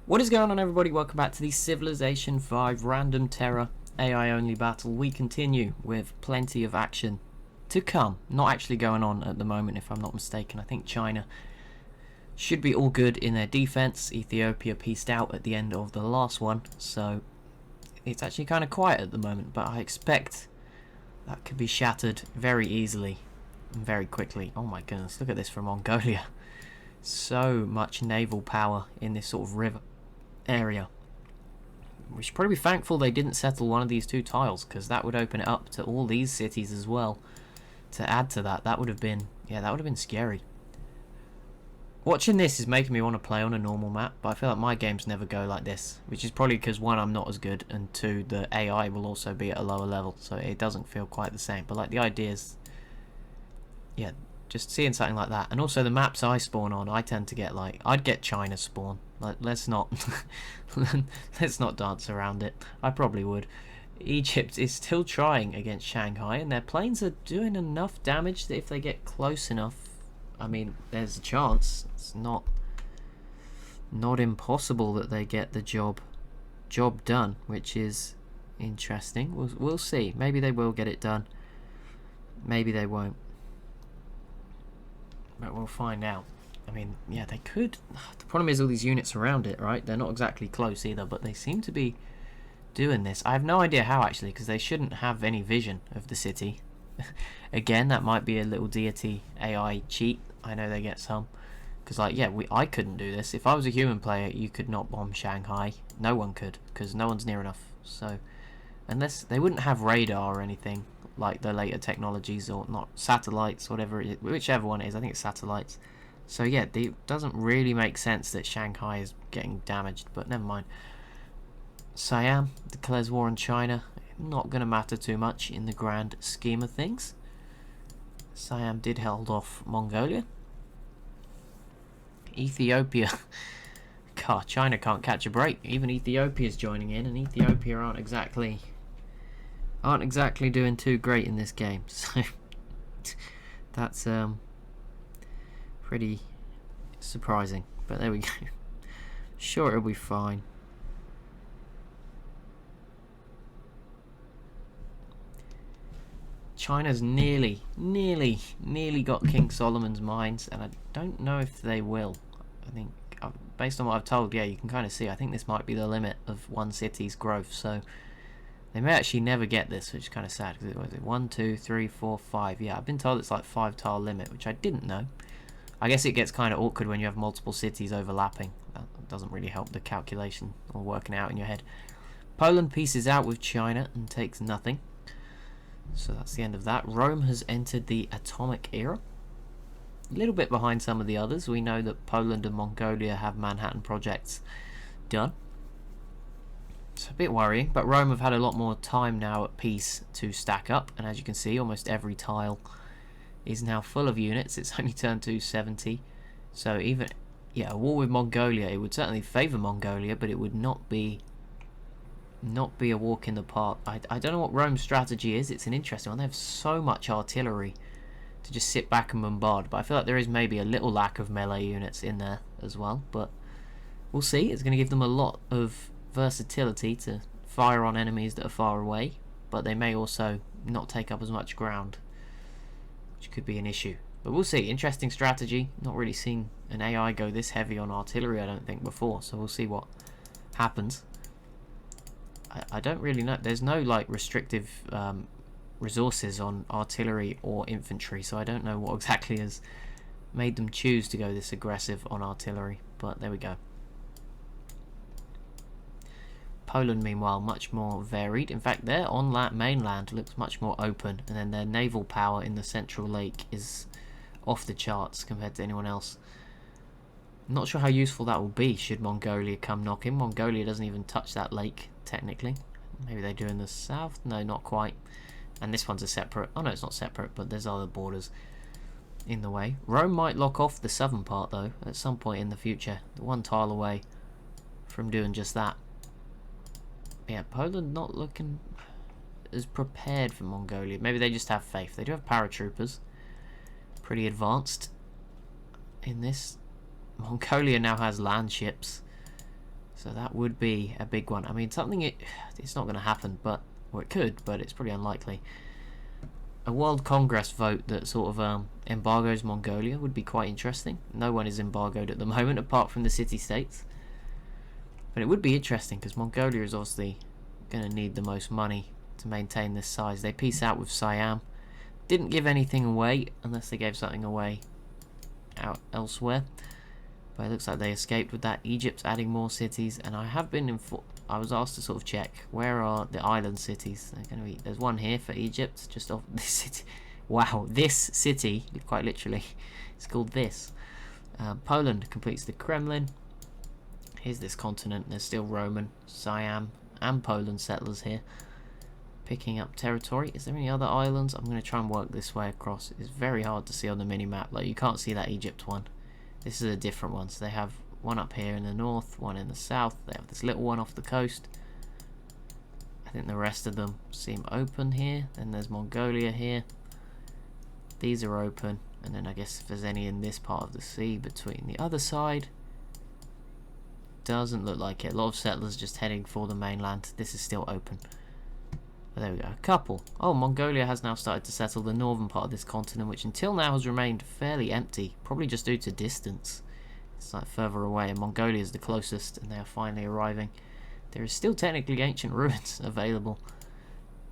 What is going on, everybody? Welcome back to the Civilization 5 Random Terra AI only battle. We continue with plenty of action to come. Not actually going on at the moment, if I'm not mistaken. I think China should be all good in their defense. Ethiopia pieced out at the end of the last one, so it's actually kind of quiet at the moment, but I expect that could be shattered very easily and very quickly. Oh my goodness, look at this from Mongolia. So much naval power in this sort of river area. We should probably be thankful they didn't settle one of these two tiles, because that would open it up to all these cities as well. To add to that, that would have been, yeah, that would have been scary. Watching this is making me want to play on a normal map, but I feel like my games never go like this, which is probably because one, I'm not as good, and two, the AI will also be at a lower level, so it doesn't feel quite the same. But like the ideas, yeah, just seeing something like that. And also the maps I spawn on, I tend to get like, I'd get China spawn. Like, let's not let's not dance around it. I probably would. Egypt is still trying against Shanghai, and their planes are doing enough damage that if they get close enough, I mean, there's a chance. It's not impossible that they get the job done, which is interesting. We'll see. Maybe they will get it done. Maybe they won't. But we'll find out. I mean, yeah, they could. The problem is all these units around it, right? They're not exactly close either, but they seem to be doing this. I have no idea how, actually, because they shouldn't have any vision of the city. Again, that might be a little deity AI cheat. I know they get some. Because, like, yeah, I couldn't do this. If I was a human player, you could not bomb Shanghai. No one could, because no one's near enough. So, unless they wouldn't have radar or anything, like the later technologies, or not satellites, whatever it is, whichever one it is. I think it's satellites. So yeah, it doesn't really make sense that Shanghai is getting damaged, but never mind. Siam declares war on China. Not going to matter too much in the grand scheme of things. Siam did hold off Mongolia. Ethiopia. God, China can't catch a break. Even Ethiopia's joining in, and Ethiopia aren't exactly doing too great in this game. So that's pretty surprising, but there we go. Sure, it'll be fine. China's nearly got King Solomon's mines, and I don't know if they will. I think, based on what I've told, yeah, you can kind of see, I think this might be the limit of one city's growth, so they may actually never get this, which is kind of sad, because it was 1, 2, 3, 4, 5. Yeah, I've been told it's like 5 tile limit, which I didn't know. I guess it gets kind of awkward when you have multiple cities overlapping. That doesn't really help the calculation or working out in your head. Poland pieces out with China and takes nothing. So that's the end of that. Rome has entered the atomic era. A little bit behind some of the others. We know that Poland and Mongolia have Manhattan projects done. It's a bit worrying, but Rome have had a lot more time now at peace to stack up, and as you can see, almost every tile is now full of units. It's only turned to 70, so even, yeah, a war with Mongolia, it would certainly favour Mongolia, but it would not be a walk in the park. I don't know what Rome's strategy is. It's an interesting one. They have so much artillery to just sit back and bombard, but I feel like there is maybe a little lack of melee units in there as well, but we'll see. It's going to give them a lot of versatility to fire on enemies that are far away, but they may also not take up as much ground, which could be an issue. But we'll see. Interesting strategy. Not really seen an AI go this heavy on artillery, I don't think, before, so we'll see what happens. I don't really know. There's no like restrictive resources on artillery or infantry, so I don't know what exactly has made them choose to go this aggressive on artillery, but there we go. Poland, meanwhile, much more varied. In fact, their mainland looks much more open, and then their naval power in the central lake is off the charts compared to anyone else. Not sure how useful that will be should Mongolia come knocking. Mongolia doesn't even touch that lake, technically. Maybe they do in the south? No, not quite. And this one's a separate... Oh no, it's not separate, but there's other borders in the way. Rome might lock off the southern part, though, at some point in the future. One tile away from doing just that. Yeah, Poland not looking as prepared for Mongolia. Maybe they just have faith. They do have paratroopers. Pretty advanced in this. Mongolia now has land ships. So that would be a big one. I mean, it's not going to happen, but, or it could, but it's pretty unlikely. A World Congress vote that sort of embargoes Mongolia would be quite interesting. No one is embargoed at the moment apart from the city-states. But it would be interesting because Mongolia is obviously going to need the most money to maintain this size. They peace out with Siam. Didn't give anything away unless they gave something away out elsewhere. But it looks like they escaped with that. Egypt's adding more cities, and I was asked to sort of check where are the island cities. They're going to be. There's one here for Egypt, just off this city. Wow, this city, quite literally, it's called this. Poland completes the Kremlin. Here's this continent. There's still Roman, Siam, and Poland settlers here, picking up territory. Is there any other islands? I'm going to try and work this way across. It's very hard to see on the mini map. Like, you can't see that Egypt one. This is a different one. So they have one up here in the north, one in the south. They have this little one off the coast. I think the rest of them seem open here. Then there's Mongolia here. These are open. And then I guess if there's any in this part of the sea between the other side. Doesn't look like it. A lot of settlers just heading for the mainland. This is still open. But there we go. A couple. Oh, Mongolia has now started to settle the northern part of this continent, which until now has remained fairly empty. Probably just due to distance. It's like further away, and Mongolia is the closest, and they are finally arriving. There is still technically ancient ruins available.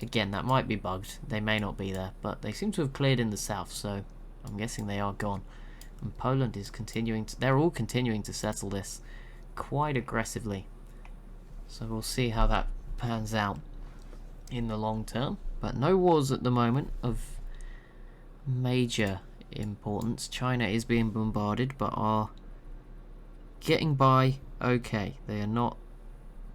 Again, that might be bugged. They may not be there, but they seem to have cleared in the south, so I'm guessing they are gone. And Poland is continuing to... They're all continuing to settle this quite aggressively. So we'll see how that pans out in the long term. But no wars at the moment of major importance. China is being bombarded, but are getting by okay. They are not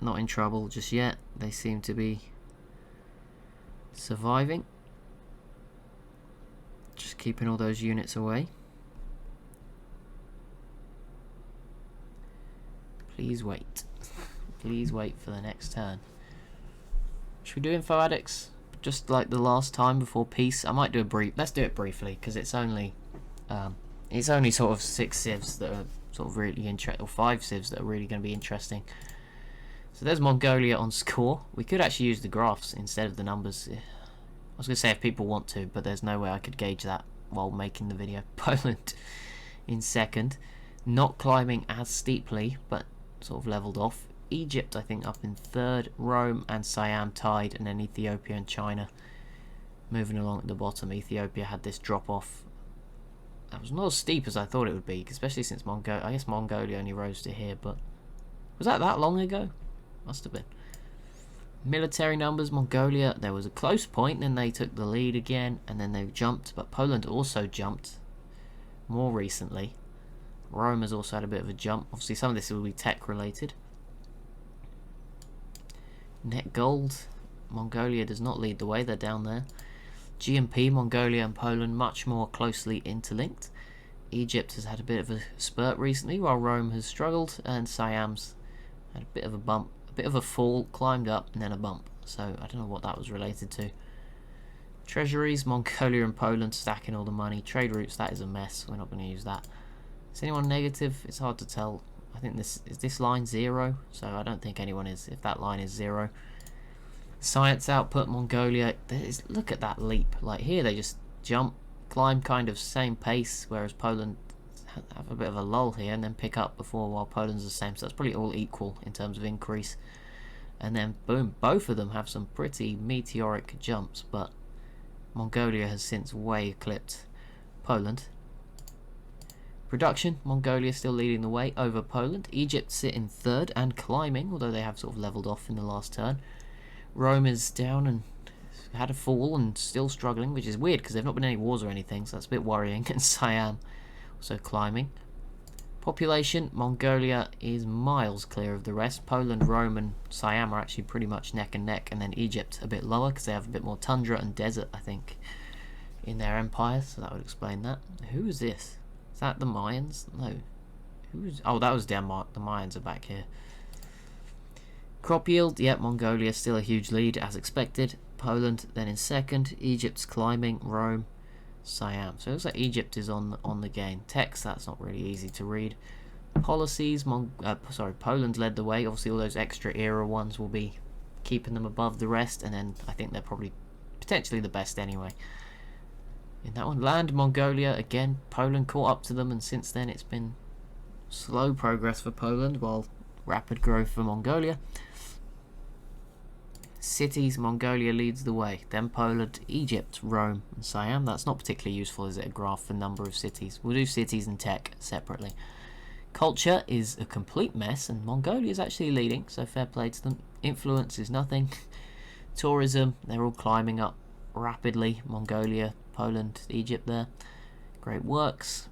in trouble just yet. They seem to be surviving. Just keeping all those units away. Please wait. Please wait for the next turn. Should we do info addicts? Just like the last time before peace. I might do a brief. Let's do it briefly because it's only sort of 6 civs that are sort of really interesting, or 5 civs that are really going to be interesting. So there's Mongolia on score. We could actually use the graphs instead of the numbers. I was going to say if people want to, but there's no way I could gauge that while making the video. Poland in second, not climbing as steeply, but sort of leveled off. Egypt, I think, up in third. Rome and Siam tied, and then Ethiopia and China moving along at the bottom. Ethiopia had this drop off. That was not as steep as I thought it would be, especially since I guess Mongolia only rose to here, but was that long ago? Must have been. Military numbers, Mongolia, there was a close point, then they took the lead again, and then they jumped, but Poland also jumped more recently. Rome has also had a bit of a jump. Obviously some of this will be tech related. Net gold, Mongolia does not lead the way, they're down there. GMP, Mongolia and Poland much more closely interlinked. Egypt has had a bit of a spurt recently, while Rome has struggled, and Siam's had a bit of a bump, a bit of a fall, climbed up, and then a bump. So I don't know what that was related to. Treasuries, Mongolia and Poland stacking all the money. Trade routes, that is a mess. We're not going to use that. Is anyone negative? It's hard to tell. I think this line 0, so I don't think anyone is if that line is 0. Science output, Mongolia, look at that leap. Like here they just jump, climb kind of same pace, whereas Poland have a bit of a lull here and then pick up before, while Poland's the same. So that's probably all equal in terms of increase. And then boom, both of them have some pretty meteoric jumps, but Mongolia has since way eclipsed Poland. Production, Mongolia still leading the way over Poland. Egypt sit in third and climbing, although they have sort of leveled off in the last turn. Rome is down and had a fall and still struggling, which is weird because there have not been any wars or anything, so that's a bit worrying. And Siam also climbing. Population, Mongolia is miles clear of the rest. Poland, Rome and Siam are actually pretty much neck and neck, and then Egypt a bit lower because they have a bit more tundra and desert, I think, in their empire, so that would explain that. Who is this? Is that the Mayans? No. Who's? Oh, that was Denmark. The Mayans are back here. Crop yield, yep, Mongolia still a huge lead as expected. Poland then in second. Egypt's climbing. Rome, Siam. So it looks like Egypt is on the gain. Text, that's not really easy to read. policies, Poland led the way. Obviously all those extra era ones will be keeping them above the rest, and then I think they're probably potentially the best anyway. In that one, land Mongolia, again, Poland caught up to them, and since then it's been slow progress for Poland, while rapid growth for Mongolia. Cities, Mongolia leads the way, then Poland, Egypt, Rome, and Siam. That's not particularly useful, is it, a graph for number of cities? We'll do cities and tech separately. Culture is a complete mess, and Mongolia is actually leading, so fair play to them. Influence is nothing. Tourism, they're all climbing up rapidly. Mongolia, Poland, Egypt there. Great works.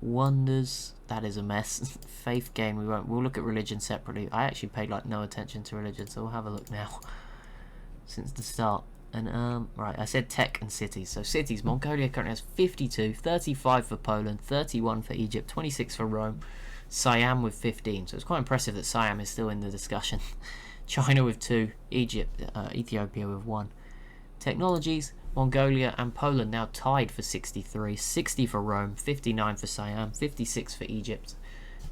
Wonders, that is a mess. Faith gain, we'll look at religion separately. I actually paid like no attention to religion, so we'll have a look now since the start. And right, I said tech and cities. So cities, Mongolia currently has 52, 35 for Poland, 31 for Egypt, 26 for Rome, Siam with 15. So it's quite impressive that Siam is still in the discussion. China with 2, Ethiopia with 1. Technologies, Mongolia and Poland now tied for 63, 60 for Rome, 59 for Siam, 56 for Egypt,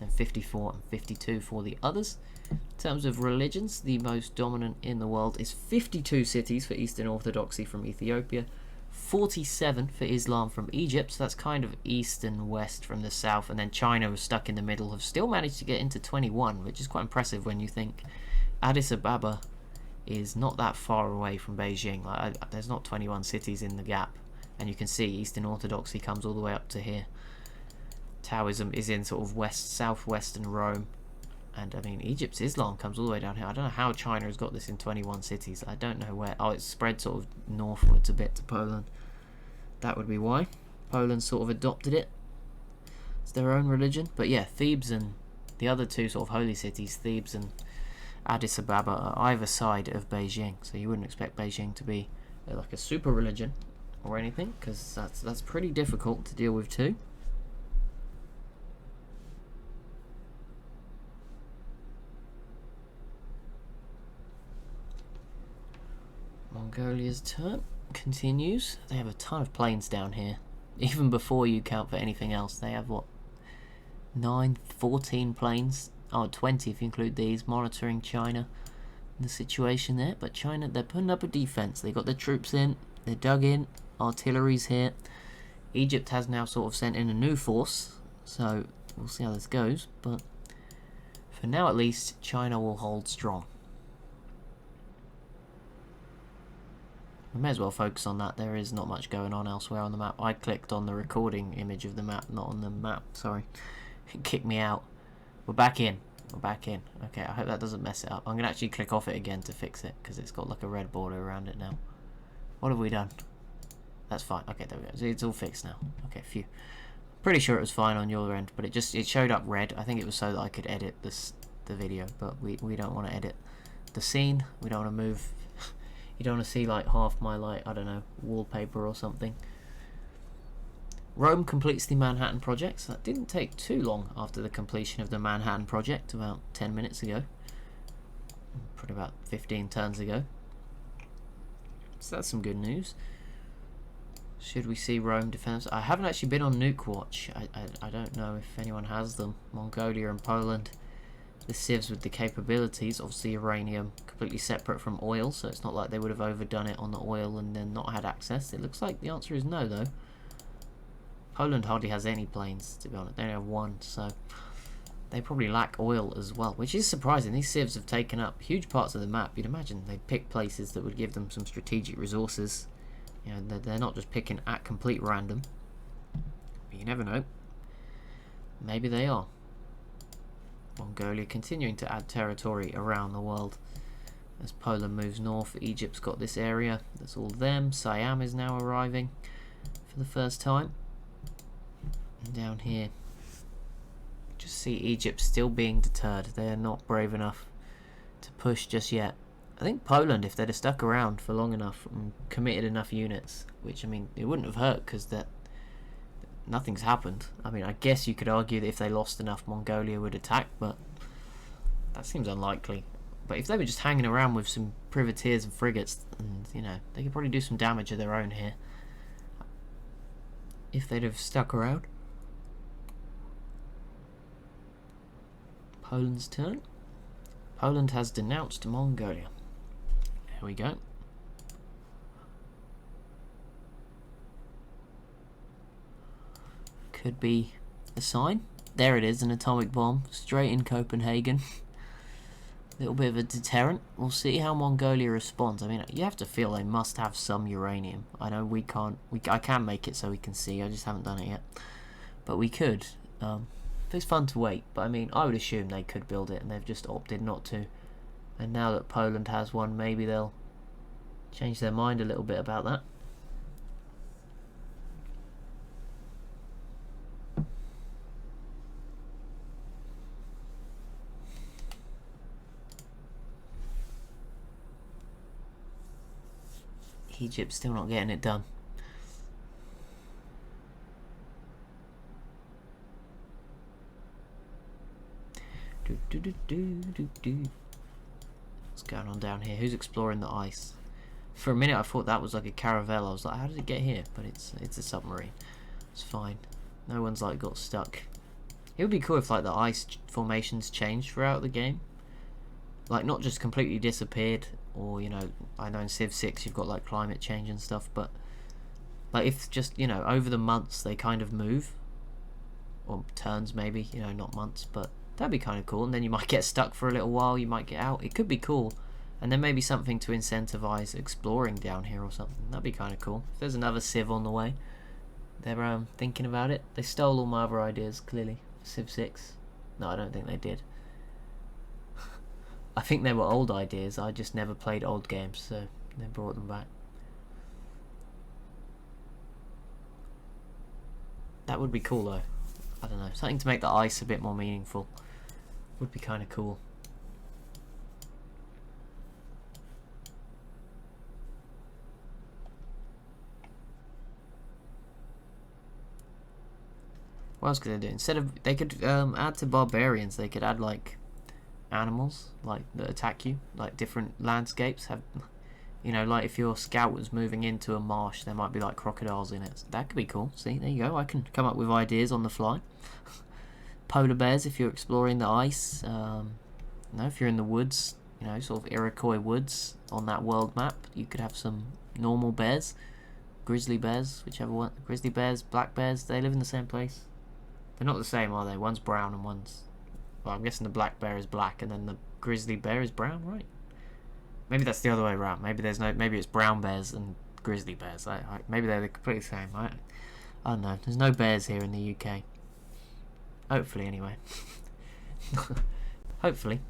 and 54 and 52 for the others. In terms of religions, the most dominant in the world is 52 cities for Eastern Orthodoxy from Ethiopia, 47 for Islam from Egypt, so that's kind of east and west from the south, and then China was stuck in the middle, have still managed to get into 21, which is quite impressive when you think Addis Ababa is not that far away from Beijing. There's not 21 cities in the gap, and you can see Eastern Orthodoxy comes all the way up to here. Taoism is in sort of southwestern Rome, and I mean Egypt's Islam comes all the way down here. I don't know how China has got this in 21 cities. I don't know where. Oh, it's spread sort of northwards a bit to Poland. That would be why Poland sort of adopted it. It's their own religion. But yeah, Thebes and the other two sort of holy cities, Thebes and Addis Ababa, are either side of Beijing, so you wouldn't expect Beijing to be like a super religion or anything, because that's pretty difficult to deal with too. Mongolia's turn continues. They have a ton of planes down here, even before you count for anything else. They have what, 14 planes. Oh, 20 if you include these, monitoring China and the situation there. But China, they're putting up a defense. They got their troops in, they're dug in, artillery's here. Egypt has now sort of sent in a new force, so we'll see how this goes. But for now at least, China will hold strong. We may as well focus on that. There is not much going on elsewhere on the map. I clicked on the recording image of the map, not on the map, sorry. It kicked me out. We're back in. We're back in. Okay, I hope that doesn't mess it up. I'm going to actually click off it again to fix it, because it's got like a red border around it now. What have we done? That's fine. Okay, there we go. So it's all fixed now. Okay, phew. Pretty sure it was fine on your end, but it showed up red. I think it was so that I could edit the video, but we don't want to edit the scene. We don't want to move. You don't want to see like half my like, I don't know, wallpaper or something. Rome completes the Manhattan Project, so that didn't take too long after the completion of the Manhattan Project, about 10 minutes ago. Probably about 15 turns ago. So that's some good news. Should we see Rome defense? I haven't actually been on Nuke Watch. I don't know if anyone has them. Mongolia and Poland. The civs with the capabilities, obviously uranium completely separate from oil, so it's not like they would have overdone it on the oil and then not had access. It looks like the answer is no though. Poland hardly has any planes, to be honest. They only have one, so they probably lack oil as well, which is surprising. These civs have taken up huge parts of the map. You'd imagine they'd pick places that would give them some strategic resources. You know, they're not just picking at complete random. But you never know. Maybe they are. Mongolia continuing to add territory around the world. As Poland moves north, Egypt's got this area. That's all them. Siam is now arriving for the first time. And down here, just see Egypt still being deterred. They're not brave enough to push just yet. I think Poland, if they'd have stuck around for long enough and committed enough units, which I mean it wouldn't have hurt because nothing's happened. I mean, I guess you could argue that if they lost enough, Mongolia would attack, but that seems unlikely. But if they were just hanging around with some privateers and frigates, and you know, they could probably do some damage of their own here if they'd have stuck around. Poland's turn. Poland has denounced Mongolia. There we go. Could be a sign. There it is, an atomic bomb straight in Copenhagen. Little bit of a deterrent. We'll see how Mongolia responds. I mean, you have to feel they must have some uranium. I know we can't. I can make it so we can see. I just haven't done it yet. But we could. It's fun to wait. But I mean, I would assume they could build it, and they've just opted not to. And now that Poland has one, maybe they'll change their mind a little bit about that. Egypt's still not getting it done. What's going on down here? Who's exploring the ice? For a minute I thought that was like a caravel. I was like, how did it get here? But it's a submarine. It's fine. No one's like got stuck. It would be cool if like the ice formations changed throughout the game. Like not just completely disappeared, or you know, I know in Civ 6 you've got like climate change and stuff, but like if just, you know, over the months they kind of move, or turns maybe, you know, not months, but that'd be kind of cool. And then you might get stuck for a little while, you might get out. It could be cool. And then maybe something to incentivize exploring down here or something. That'd be kind of cool. If there's another Civ on the way, they're thinking about it. They stole all my other ideas, clearly. Civ 6. No, I don't think they did. I think they were old ideas. I just never played old games, so they brought them back. That would be cool though. I don't know. Something to make the ice a bit more meaningful. Would be kind of cool. What else could they do? Instead of, they could add to barbarians, they could add like animals like that attack you, like different landscapes. Have, you know, like if your scout was moving into a marsh, there might be like crocodiles in it. That could be cool. See, there you go. I can come up with ideas on the fly. Polar bears if you're exploring the ice. You know, if you're in the woods, you know, sort of Iroquois woods on that world map, you could have some normal bears, grizzly bears, whichever one. Grizzly bears, black bears, they live in the same place. They're not the same, are they? One's brown and one's... Well, I'm guessing the black bear is black and then the grizzly bear is brown, right? Maybe that's the other way around. Maybe there's no... Maybe it's brown bears and grizzly bears. Maybe they're completely the same. I don't know. There's no bears here in the UK. Hopefully, anyway. Hopefully.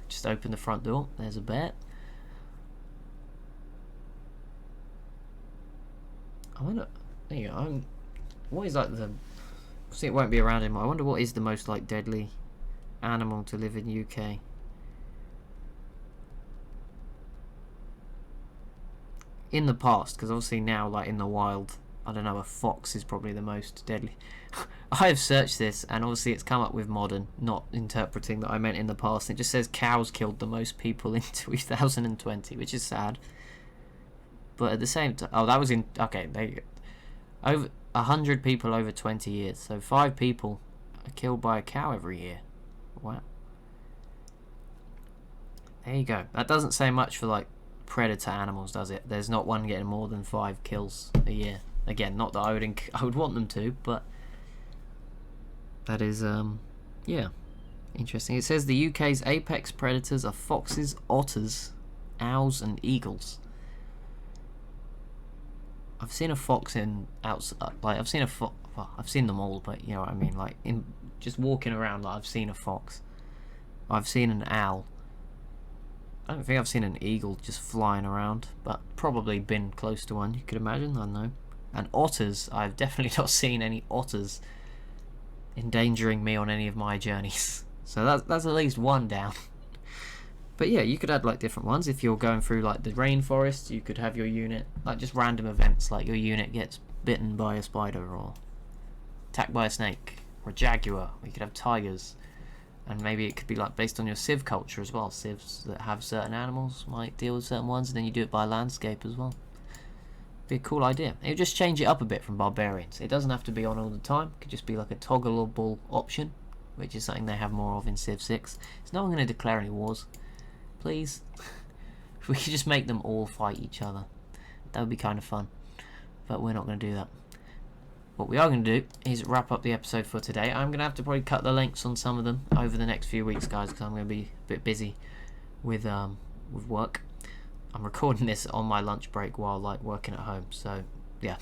Just open the front door. There's a bear. I wonder... There you go. What is like the... See, it won't be around anymore. I wonder what is the most like deadly animal to live in UK. In the past, because obviously now, like in the wild, I don't know, a fox is probably the most deadly. I have searched this, and obviously it's come up with modern, not interpreting that I meant in the past. It just says cows killed the most people in 2020, which is sad. But at the same time, oh, that was in, okay, there you go. Over 100 people over 20 years, so 5 people are killed by a cow every year. Wow. There you go. That doesn't say much for like predator animals, does it? There's not one getting more than 5 kills a year. Again, not that I would want them to, but that is yeah, interesting. It says the UK's apex predators are foxes, otters, owls, and eagles. I've seen a fox in outside, like I've seen a fox. Well, I've seen them all, but you know what I mean. Like in just walking around, like I've seen a fox. I've seen an owl. I don't think I've seen an eagle just flying around, but probably been close to one. You could imagine. I don't know. And otters, I've definitely not seen any otters endangering me on any of my journeys. So that's at least one down. But yeah, you could add like different ones. If you're going through like the rainforest, you could have your unit, like just random events, like your unit gets bitten by a spider or attacked by a snake or a jaguar. You could have tigers, and maybe it could be like based on your civ culture as well. Civs that have certain animals might deal with certain ones, and then you do it by landscape as well. Be a cool idea. It would just change it up a bit from barbarians. It doesn't have to be on all the time. It could just be like a toggleable option. which is something they have more of in Civ 6. Is no one going to declare any wars? Please? If we could just make them all fight each other, that would be kind of fun. But we're not going to do that. What we are going to do is wrap up the episode for today. I'm going to have to probably cut the lengths on some of them over the next few weeks, guys, because I'm going to be a bit busy with work. I'm recording this on my lunch break while like working at home, so yeah,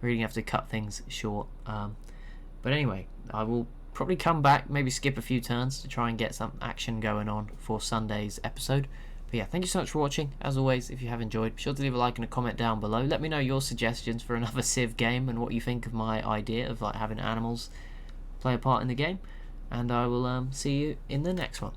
really have to cut things short. But anyway, I will probably come back, maybe skip a few turns to try and get some action going on for Sunday's episode. But yeah, thank you so much for watching. As always, if you have enjoyed, be sure to leave a like and a comment down below. Let me know your suggestions for another Civ game and what you think of my idea of like having animals play a part in the game. And I will see you in the next one.